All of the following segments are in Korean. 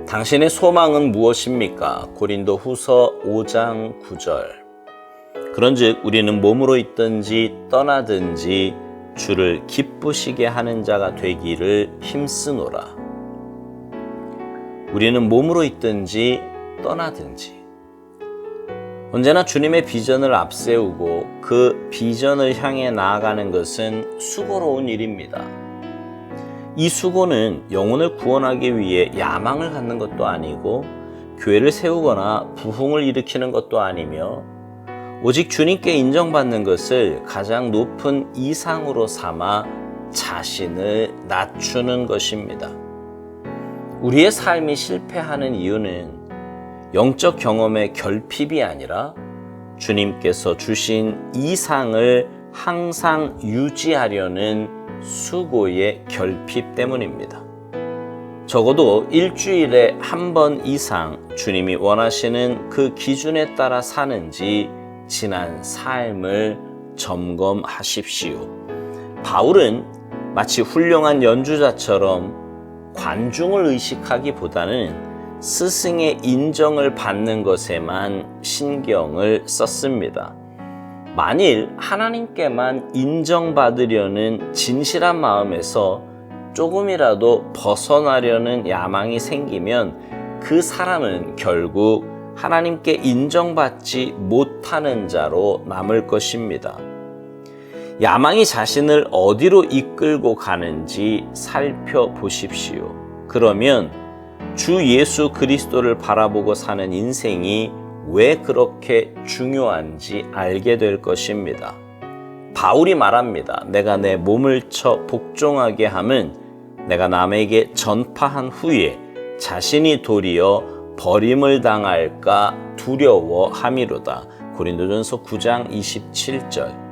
당신의 소망은 무엇입니까? 고린도후서 5장 9절. 그런즉 우리는 몸으로 있든지 떠나든지 주를 기쁘시게 하는 자가 되기를 힘쓰노라. 우리는 몸으로 있든지 떠나든지 언제나 주님의 비전을 앞세우고 그 비전을 향해 나아가는 것은 수고로운 일입니다. 이 수고는 영혼을 구원하기 위해 야망을 갖는 것도 아니고 교회를 세우거나 부흥을 일으키는 것도 아니며 오직 주님께 인정받는 것을 가장 높은 이상으로 삼아 자신을 낮추는 것입니다. 우리의 삶이 실패하는 이유는 영적 경험의 결핍이 아니라 주님께서 주신 이상을 항상 유지하려는 수고의 결핍 때문입니다. 적어도 일주일에 한 번 이상 주님이 원하시는 그 기준에 따라 사는지 지난 삶을 점검하십시오. 바울은 마치 훌륭한 연주자처럼 관중을 의식하기보다는 스승의 인정을 받는 것에만 신경을 썼습니다. 만일 하나님께만 인정받으려는 진실한 마음에서 조금이라도 벗어나려는 야망이 생기면 그 사람은 결국 하나님께 인정받지 못하는 자로 남을 것입니다. 야망이 자신을 어디로 이끌고 가는지 살펴보십시오. 그러면 주 예수 그리스도를 바라보고 사는 인생이 왜 그렇게 중요한지 알게 될 것입니다. 바울이 말합니다. 내가 내 몸을 쳐 복종하게 함은 내가 남에게 전파한 후에 자신이 도리어 버림을 당할까 두려워함이로다. 고린도전서 9장 27절.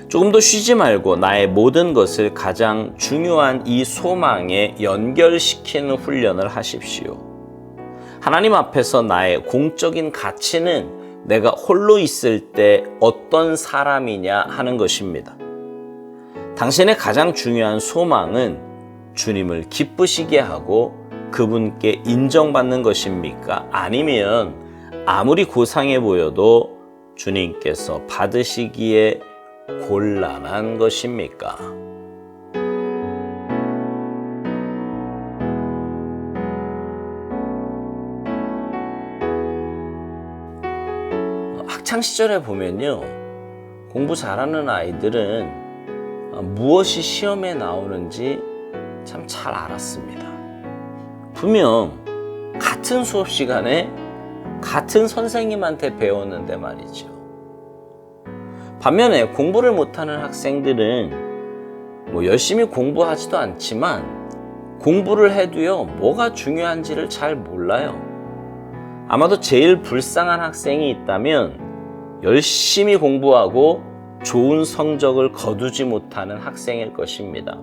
조금 더 쉬지 말고 나의 모든 것을 가장 중요한 이 소망에 연결시키는 훈련을 하십시오. 하나님 앞에서 나의 공적인 가치는 내가 홀로 있을 때 어떤 사람이냐 하는 것입니다. 당신의 가장 중요한 소망은 주님을 기쁘시게 하고 그분께 인정받는 것입니까? 아니면 아무리 고상해 보여도 주님께서 받으시기에 곤란한 것입니까? 학창시절에 보면요, 공부 잘하는 아이들은 무엇이 시험에 나오는지 참 잘 알았습니다. 분명 같은 수업 시간에 같은 선생님한테 배웠는데 말이죠. 반면에 공부를 못하는 학생들은 열심히 공부하지도 않지만 공부를 해도요, 뭐가 중요한지를 잘 몰라요. 아마도 제일 불쌍한 학생이 있다면 열심히 공부하고 좋은 성적을 거두지 못하는 학생일 것입니다.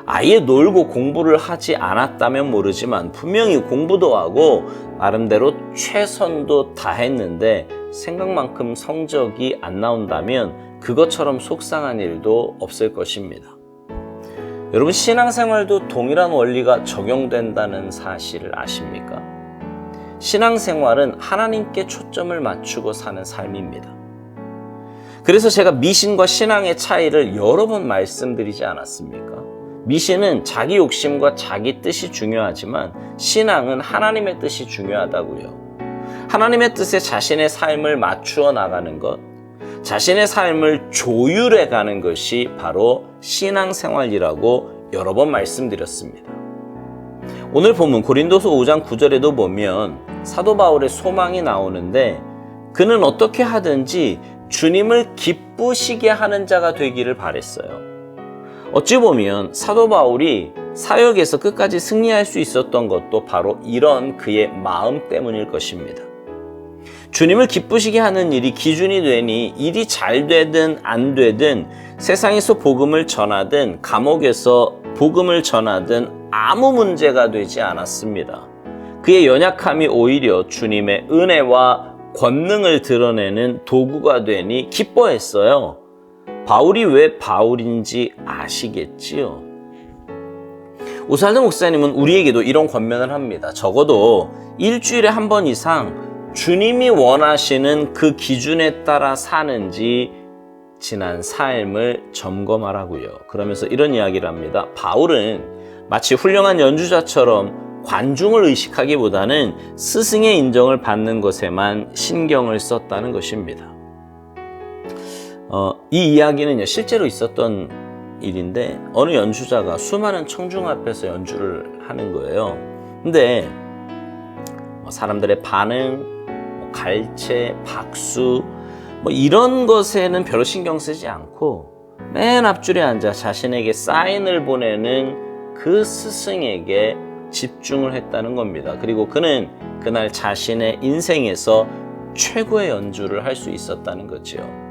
아예 놀고 공부를 하지 않았다면 모르지만 분명히 공부도 하고 나름대로 최선도 다했는데 생각만큼 성적이 안 나온다면 그것처럼 속상한 일도 없을 것입니다. 여러분, 신앙생활도 동일한 원리가 적용된다는 사실을 아십니까? 신앙생활은 하나님께 초점을 맞추고 사는 삶입니다. 그래서 제가 미신과 신앙의 차이를 여러 번 말씀드리지 않았습니까? 미신은 자기 욕심과 자기 뜻이 중요하지만 신앙은 하나님의 뜻이 중요하다고요. 하나님의 뜻에 자신의 삶을 맞추어 나가는 것, 자신의 삶을 조율해 가는 것이 바로 신앙생활이라고 여러 번 말씀드렸습니다. 오늘 본문 고린도서 5장 9절에도 보면 사도 바울의 소망이 나오는데 그는 어떻게 하든지 주님을 기쁘시게 하는 자가 되기를 바랬어요. 어찌 보면 사도 바울이 사역에서 끝까지 승리할 수 있었던 것도 바로 이런 그의 마음 때문일 것입니다. 주님을 기쁘시게 하는 일이 기준이 되니 일이 잘 되든 안 되든 세상에서 복음을 전하든 감옥에서 복음을 전하든 아무 문제가 되지 않았습니다. 그의 연약함이 오히려 주님의 은혜와 권능을 드러내는 도구가 되니 기뻐했어요. 바울이 왜 바울인지 아시겠지요? 오살드 목사님은 우리에게도 이런 권면을 합니다. 적어도 일주일에 한 번 이상 주님이 원하시는 그 기준에 따라 사는지 지난 삶을 점검하라고요. 그러면서 이런 이야기를 합니다. 바울은 마치 훌륭한 연주자처럼 관중을 의식하기보다는 스승의 인정을 받는 것에만 신경을 썼다는 것입니다. 이 이야기는요, 실제로 있었던 일인데 어느 연주자가 수많은 청중 앞에서 연주를 하는 거예요. 근데 사람들의 반응, 갈채, 박수 이런 것에는 별로 신경 쓰지 않고 맨 앞줄에 앉아 자신에게 사인을 보내는 그 스승에게 집중을 했다는 겁니다. 그리고 그는 그날 자신의 인생에서 최고의 연주를 할 수 있었다는 거지요.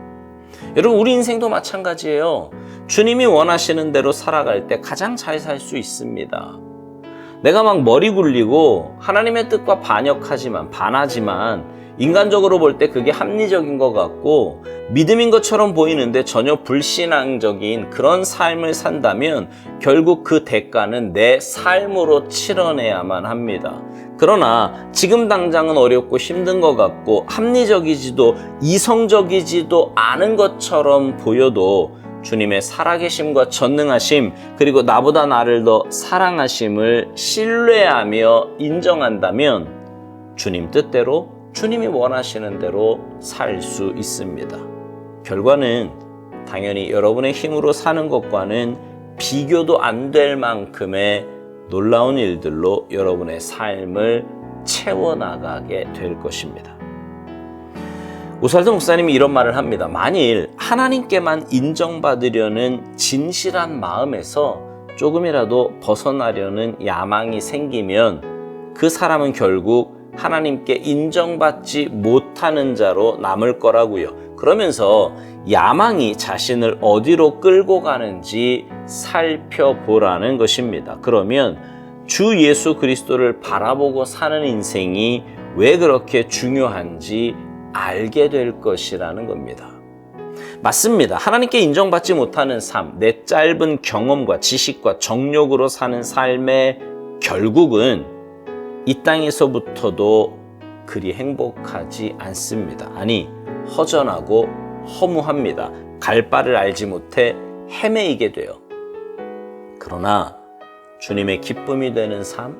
여러분, 우리 인생도 마찬가지예요. 주님이 원하시는 대로 살아갈 때 가장 잘 살 수 있습니다. 내가 막 머리 굴리고 하나님의 뜻과 반하지만 인간적으로 볼 때 그게 합리적인 것 같고 믿음인 것처럼 보이는데 전혀 불신앙적인 그런 삶을 산다면 결국 그 대가는 내 삶으로 치러내야만 합니다. 그러나 지금 당장은 어렵고 힘든 것 같고 합리적이지도 이성적이지도 않은 것처럼 보여도 주님의 살아계심과 전능하심, 그리고 나보다 나를 더 사랑하심을 신뢰하며 인정한다면 주님 뜻대로, 주님이 원하시는 대로 살 수 있습니다. 결과는 당연히 여러분의 힘으로 사는 것과는 비교도 안 될 만큼의 놀라운 일들로 여러분의 삶을 채워나가게 될 것입니다. 오살드 목사님이 이런 말을 합니다. 만일 하나님께만 인정받으려는 진실한 마음에서 조금이라도 벗어나려는 야망이 생기면 그 사람은 결국 하나님께 인정받지 못하는 자로 남을 거라고요. 그러면서 야망이 자신을 어디로 끌고 가는지 살펴보라는 것입니다. 그러면 주 예수 그리스도를 바라보고 사는 인생이 왜 그렇게 중요한지 알게 될 것이라는 겁니다. 맞습니다. 하나님께 인정받지 못하는 삶, 내 짧은 경험과 지식과 정욕으로 사는 삶의 결국은 이 땅에서부터도 그리 행복하지 않습니다. 아니, 허전하고 허무합니다. 갈 바를 알지 못해 헤매이게 돼요. 그러나 주님의 기쁨이 되는 삶,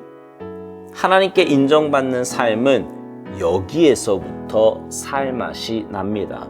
하나님께 인정받는 삶은 여기에서부터 살 맛이 납니다.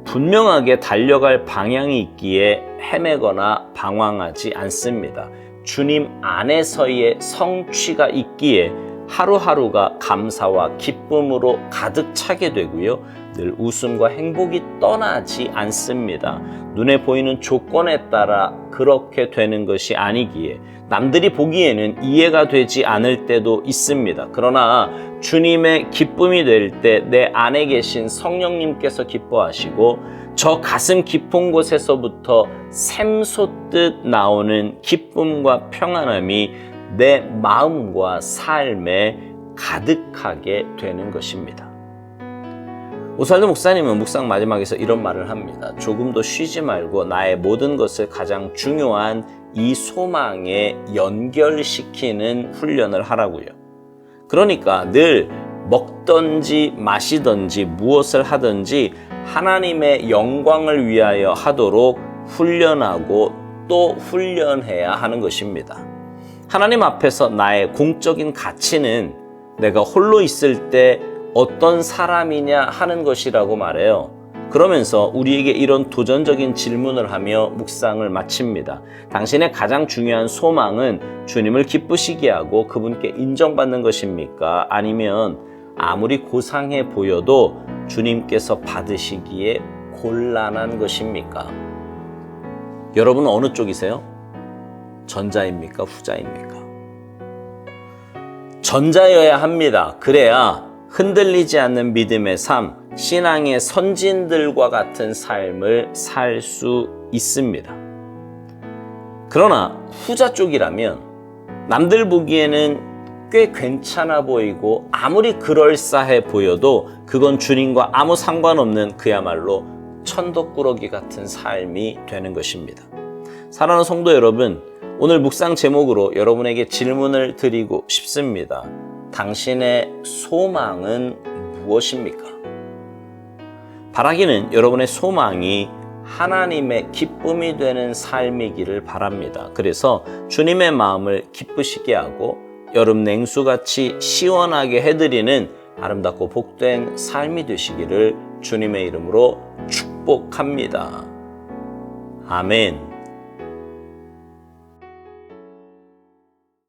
분명하게 달려갈 방향이 있기에 헤매거나 방황하지 않습니다. 주님 안에서의 성취가 있기에 하루하루가 감사와 기쁨으로 가득 차게 되고요. 늘 웃음과 행복이 떠나지 않습니다. 눈에 보이는 조건에 따라 그렇게 되는 것이 아니기에 남들이 보기에는 이해가 되지 않을 때도 있습니다. 그러나 주님의 기쁨이 될 때 내 안에 계신 성령님께서 기뻐하시고 저 가슴 깊은 곳에서부터 샘솟듯 나오는 기쁨과 평안함이 내 마음과 삶에 가득하게 되는 것입니다. 오살드 목사님은 묵상 마지막에서 이런 말을 합니다. 조금도 쉬지 말고 나의 모든 것을 가장 중요한 이 소망에 연결시키는 훈련을 하라고요. 그러니까 늘 먹든지 마시든지 무엇을 하든지 하나님의 영광을 위하여 하도록 훈련하고 또 훈련해야 하는 것입니다. 하나님 앞에서 나의 공적인 가치는 내가 홀로 있을 때 어떤 사람이냐 하는 것이라고 말해요. 그러면서 우리에게 이런 도전적인 질문을 하며 묵상을 마칩니다. 당신의 가장 중요한 소망은 주님을 기쁘시게 하고 그분께 인정받는 것입니까? 아니면 아무리 고상해 보여도 주님께서 받으시기에 곤란한 것입니까? 여러분은 어느 쪽이세요? 전자입니까? 후자입니까? 전자여야 합니다. 그래야 흔들리지 않는 믿음의 삶, 신앙의 선진들과 같은 삶을 살 수 있습니다. 그러나 후자 쪽이라면 남들 보기에는 꽤 괜찮아 보이고 아무리 그럴싸해 보여도 그건 주님과 아무 상관없는 그야말로 천덕꾸러기 같은 삶이 되는 것입니다. 사랑하는 성도 여러분, 오늘 묵상 제목으로 여러분에게 질문을 드리고 싶습니다. 당신의 소망은 무엇입니까? 바라기는 여러분의 소망이 하나님의 기쁨이 되는 삶이기를 바랍니다. 그래서 주님의 마음을 기쁘시게 하고 여름 냉수같이 시원하게 해드리는 아름답고 복된 삶이 되시기를 주님의 이름으로 축복합니다. 아멘.